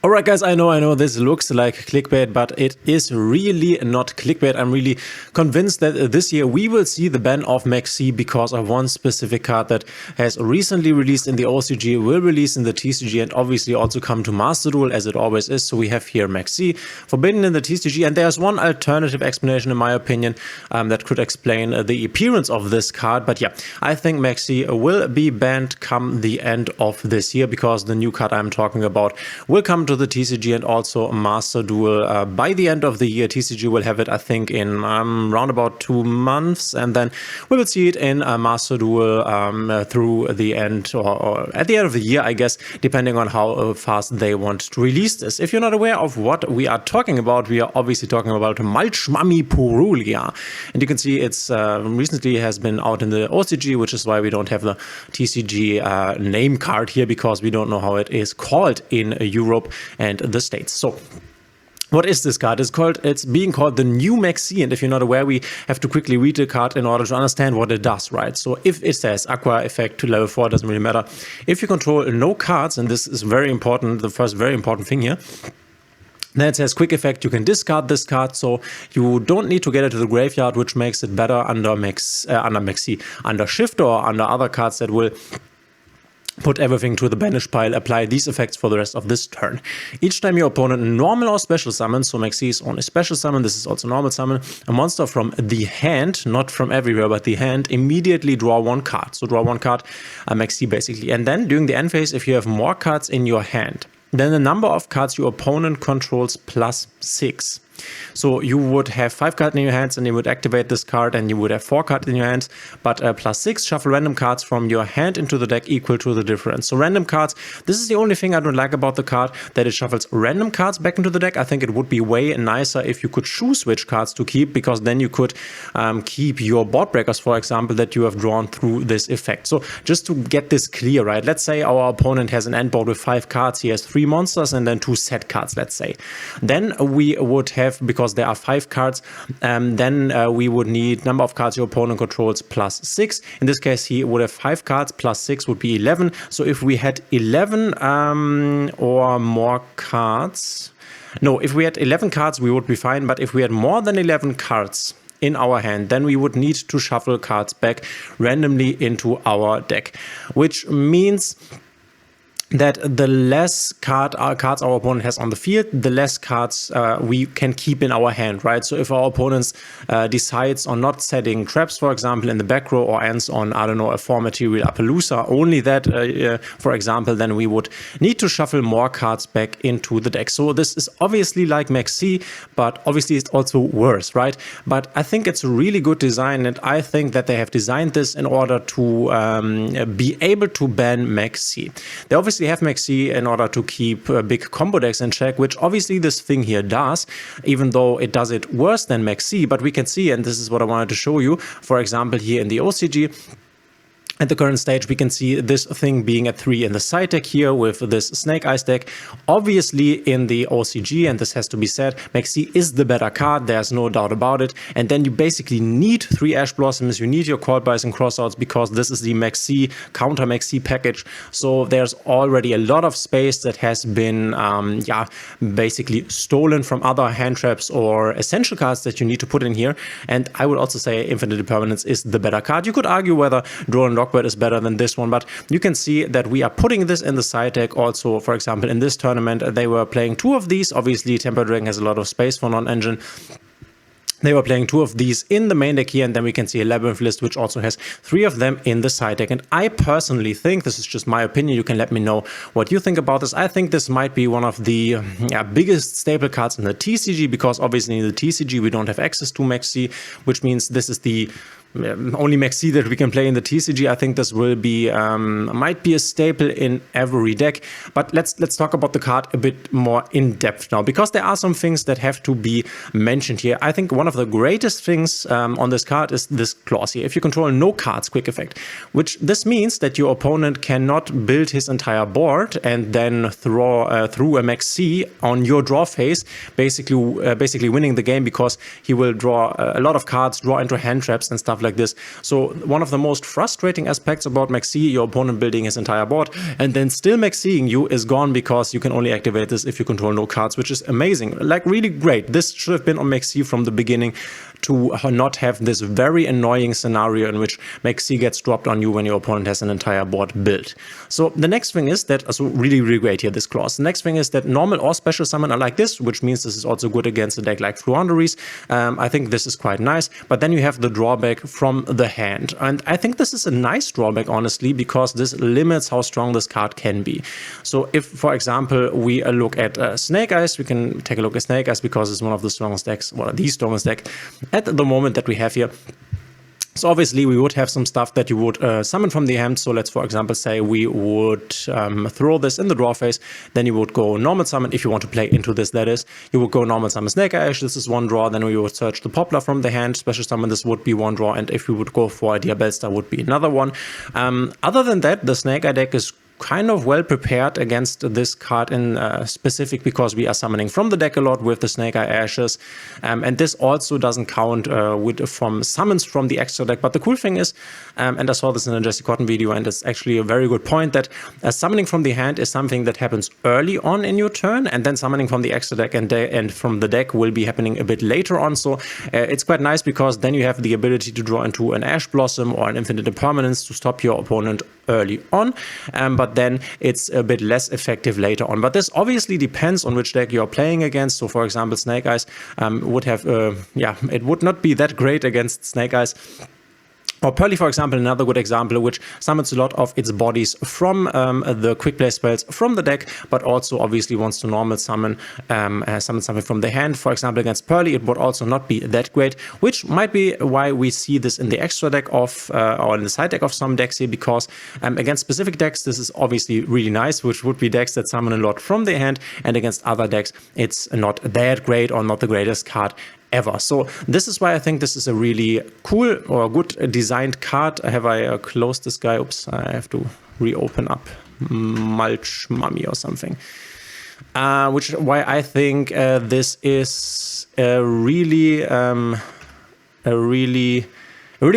Alright guys, I know this looks like clickbait, but it is really not clickbait. I'm really convinced that this year we will see the ban of Maxx C because of one specific card that has recently released in the OCG, will release in the TCG, and obviously also come to Master Duel as it always is. So we have here Maxx C forbidden in the TCG, and there's one alternative explanation in my opinion that could explain the appearance of this card. But yeah, I think Maxx C will be banned come the end of this year because the new card I'm talking about will come to the TCG and also Master Duel by the end of the year. TCG will have it, I think, in around about 2 months, and then we will see it in Master Duel through the end or at the end of the year, I guess, depending on how fast they want to release this. If you're not aware of what we are talking about, we are obviously talking about Malchmami Purulia, and you can see it's recently has been out in the OCG, which is why we don't have the TCG name card here, because we don't know how it is called in Europe and the States. So what is this card? It's being called the new Maxx C, and if you're not aware, we have to quickly read the card in order to understand what it does, right? So if it says Aqua effect to level 4, doesn't really matter. If you control no cards, and this is very important, the first very important thing here, then it says quick effect, you can discard this card, so you don't need to get it to the graveyard, which makes it better under Maxx C. Under Shift or under other cards that will put everything to the banish pile, apply these effects for the rest of this turn. Each time your opponent normal or special summons, so Maxx C is only special summon, this is also normal summon, a monster from the hand, not from everywhere, but the hand, immediately draw 1 card. So draw 1 card, Maxx C basically. And then during the end phase, if you have more cards in your hand, then the number of cards your opponent controls plus 6. So you would have 5 cards in your hands and you would activate this card, and you would have 4 cards in your hands, but plus 6, shuffle random cards from your hand into the deck equal to the difference. So random cards, this is the only thing I don't like about the card, that it shuffles random cards back into the deck. I think it would be way nicer if you could choose which cards to keep, because then you could keep your board breakers, for example, that you have drawn through this effect. So just to get this clear, right, let's say our opponent has an end board with 5 cards, he has 3 monsters and then 2 set cards, let's say. Then we would have, because there are 5 cards, then we would need number of cards your opponent controls plus 6. In this case, he would have 5 cards, plus 6 would be 11. So if we had 11 or more cards, no, if we had 11 cards, we would be fine. But if we had more than 11 cards in our hand, then we would need to shuffle cards back randomly into our deck, which means that the less cards our opponent has on the field, the less cards we can keep in our hand, right? So if our opponent decides on not setting traps, for example, in the back row, or ends on, I don't know, a 4 material Appaloosa, only that, for example, then we would need to shuffle more cards back into the deck. So this is obviously like Maxx C, but obviously it's also worse, right? But I think it's a really good design, and I think that they have designed this in order to be able to ban Maxx C. They obviously have Maxx C in order to keep big combo decks in check, which obviously this thing here does, even though it does it worse than Maxx C. But we can see, and this is what I wanted to show you, for example, here in the OCG, at the current stage, we can see this thing being at 3 in the side deck here with this Snake Eyes deck. Obviously in the OCG, and this has to be said, Maxx C is the better card, there's no doubt about it. And then you basically need 3 Ash Blossoms, you need your Cold Bison Crossouts, because this is the Maxx C, counter Maxx C package. So there's already a lot of space that has been, basically stolen from other hand traps or essential cards that you need to put in here. And I would also say Infinite Impermanence is the better card. You could argue whether Draw and Lockbird is better than this one, but you can see that we are putting this in the side deck. Also, for example, in this tournament, they were playing 2 of these. Obviously, Temper Dragon has a lot of space for non-engine. They were playing 2 of these in the main deck here, and then we can see a Labyrinth list, which also has 3 of them in the side deck. And I personally think, this is just my opinion, you can let me know what you think about this. I think this might be one of the biggest staple cards in the TCG, because obviously in the TCG we don't have access to Maxx C, which means this is the only Maxx C that we can play in the TCG. I think this will be might be a staple in every deck. But let's talk about the card a bit more in depth now, because there are some things that have to be mentioned here. I think one of the greatest things on this card is this clause here. If you control no cards, quick effect, which this means that your opponent cannot build his entire board and then throw through a Maxx C on your draw phase, basically winning the game, because he will draw a lot of cards, draw into hand traps and stuff like like this. So one of the most frustrating aspects about Maxx C, your opponent building his entire board and then still Maxx C'ing you, is gone because you can only activate this if you control no cards, which is amazing. Like, really great. This should have been on Maxx C from the beginning, to not have this very annoying scenario in which Maxx C gets dropped on you when your opponent has an entire board built. So the next thing is that, so really, really great here, this clause. The next thing is that normal or special summon are like this, which means this is also good against a deck like Fluanderies. I think this is quite nice, but then you have the drawback from the hand. And I think this is a nice drawback, honestly, because this limits how strong this card can be. So if, for example, we look at Snake Eyes, we can take a look at Snake Eyes because it's one of the strongest decks, well, the strongest deck at the moment that we have here. So obviously we would have some stuff that you would summon from the hand. So let's, for example, say we would throw this in the draw phase. Then you would go normal summon if you want to play into this, that is. You would go normal summon Snake Eyes, this is one draw. Then we would search the Poplar from the hand, special summon, this would be one draw. And if we would go for a Diabellstar, would be another one. Other than that, the Snake Eye deck is kind of well prepared against this card in specific, because we are summoning from the deck a lot with the Snake Eye Ashes, and this also doesn't count from summons from the extra deck. But the cool thing is, and I saw this in a Jesse Cotton video, and it's actually a very good point, that summoning from the hand is something that happens early on in your turn, and then summoning from the extra deck and from the deck will be happening a bit later on. So it's quite nice, because then you have the ability to draw into an Ash Blossom or an Infinite Impermanence to stop your opponent early on, but then it's a bit less effective later on. But this obviously depends on which deck you're playing against. So for example, Snake Eyes would have, it would not be that great against Snake Eyes. Or Pearly, for example, another good example, which summons a lot of its bodies from the quick play spells from the deck, but also obviously wants to normal summon something from the hand. For example, against Pearly, it would also not be that great, which might be why we see this in the extra deck of, or in the side deck of some decks here, because against specific decks, this is obviously really nice, which would be decks that summon a lot from the hand, and against other decks, it's not that great or not the greatest card ever. So this is why I think this is a really cool or good designed card. Have I closed this guy? Oops, I have to reopen up Mulch Mummy or something. Which is why I think this is a really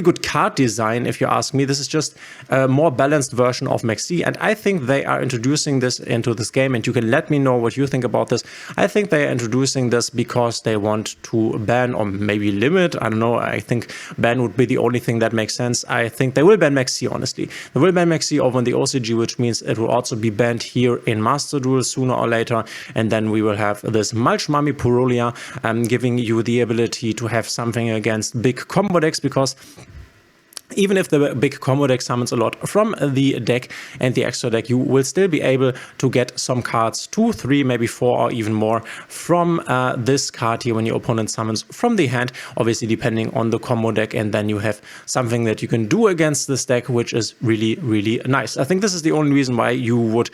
good card design, if you ask me. This is just a more balanced version of Maxx C, and I think they are introducing this into this game, and you can let me know what you think about this. I think they are introducing this because they want to ban or maybe limit, I don't know, I think ban would be the only thing that makes sense. I think they will ban Maxx C, honestly. They will ban Maxx C over in the OCG, which means it will also be banned here in Master Duel sooner or later, and then we will have this Mulch Mummy Purulia giving you the ability to have something against big combo decks, because even if the big combo deck summons a lot from the deck and the extra deck, you will still be able to get some cards, 2, 3, maybe 4 or even more from this card here when your opponent summons from the hand, obviously depending on the combo deck, and then you have something that you can do against this deck, which is really, really nice. I think this is the only reason why you would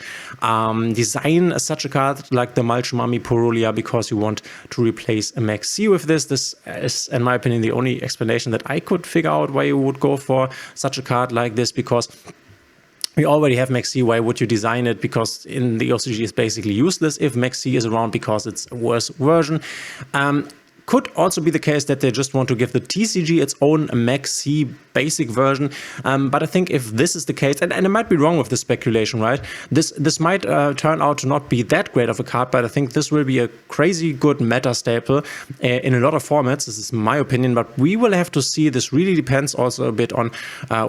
design such a card like the Mulch Mummy Purulia, because you want to replace a Maxx C with this. This is, in my opinion, the only explanation that I could figure out why you would go for such a card like this, because we already have Maxx C. Why would you design it? Because in the OCG is basically useless if Maxx C is around, because it's a worse version. Could also be the case that they just want to give the TCG its own Maxx C basic version. But I think if this is the case, and I might be wrong with this speculation, right? This might turn out to not be that great of a card, but I think this will be a crazy good meta staple in a lot of formats. This is my opinion, but we will have to see. This really depends also a bit on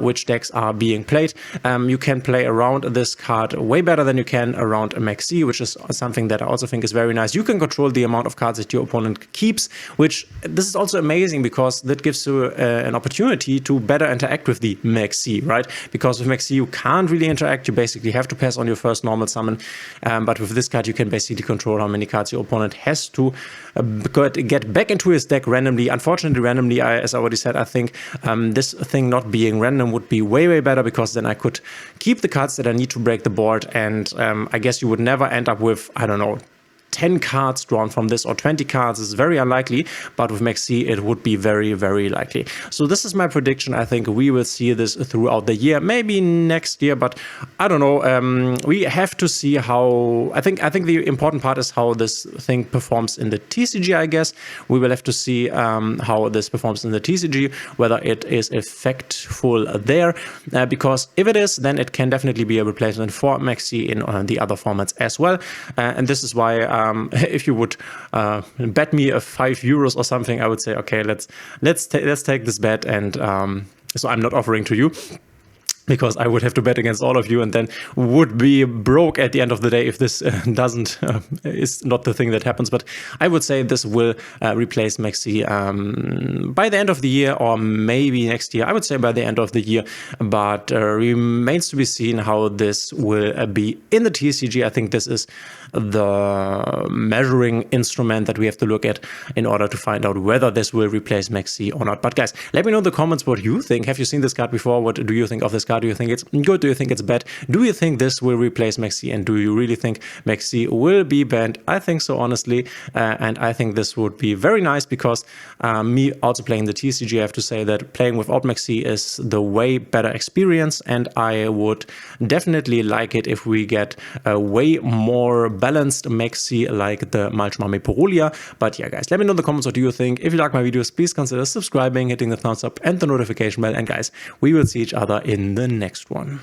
which decks are being played. You can play around this card way better than you can around a Maxx C, which is something that I also think is very nice. You can control the amount of cards that your opponent keeps, which this is also amazing, because that gives you an opportunity to better interact with the Maxx C, right? Because with Maxx C you can't really interact, you basically have to pass on your first normal summon, but with this card you can basically control how many cards your opponent has to get back into his deck randomly. Unfortunately, randomly, as I already said, I think this thing not being random would be way, way better, because then I could keep the cards that I need to break the board, and I guess you would never end up with, I don't know, 10 cards drawn from this or 20 cards is very unlikely, but with Maxx C it would be very, very likely. So this is my prediction. I think we will see this throughout the year, maybe next year, but I don't know. We have to see how. I think the important part is how this thing performs in the TCG. I guess we will have to see how this performs in the TCG, whether it is effectful there, because if it is, then it can definitely be a replacement for Maxx C in the other formats as well. And this is why if you would bet me a €5 or something, I would say, okay, let's take this bet, and so I'm not offering to you, because I would have to bet against all of you and then would be broke at the end of the day if this is not the thing that happens. But I would say this will replace Maxx C by the end of the year, or maybe next year. I would say by the end of the year, but remains to be seen how this will be in the TCG. I think this is the measuring instrument that we have to look at in order to find out whether this will replace Maxx C or not. But guys, let me know in the comments what you think. Have you seen this card before? What do you think of this card? Do you think it's good? Do you think it's bad? Do you think this will replace Maxx C? And do you really think Maxx C will be banned? I think so, honestly. And I think this would be very nice, because me also playing the TCG, I have to say that playing without Maxx C is the way better experience. And I would definitely like it if we get a way more balanced Maxx C like the Malchmami Porolia. But yeah, guys, let me know in the comments what do you think. If you like my videos, please consider subscribing, hitting the thumbs up and the notification bell. And guys, we will see each other in the next one.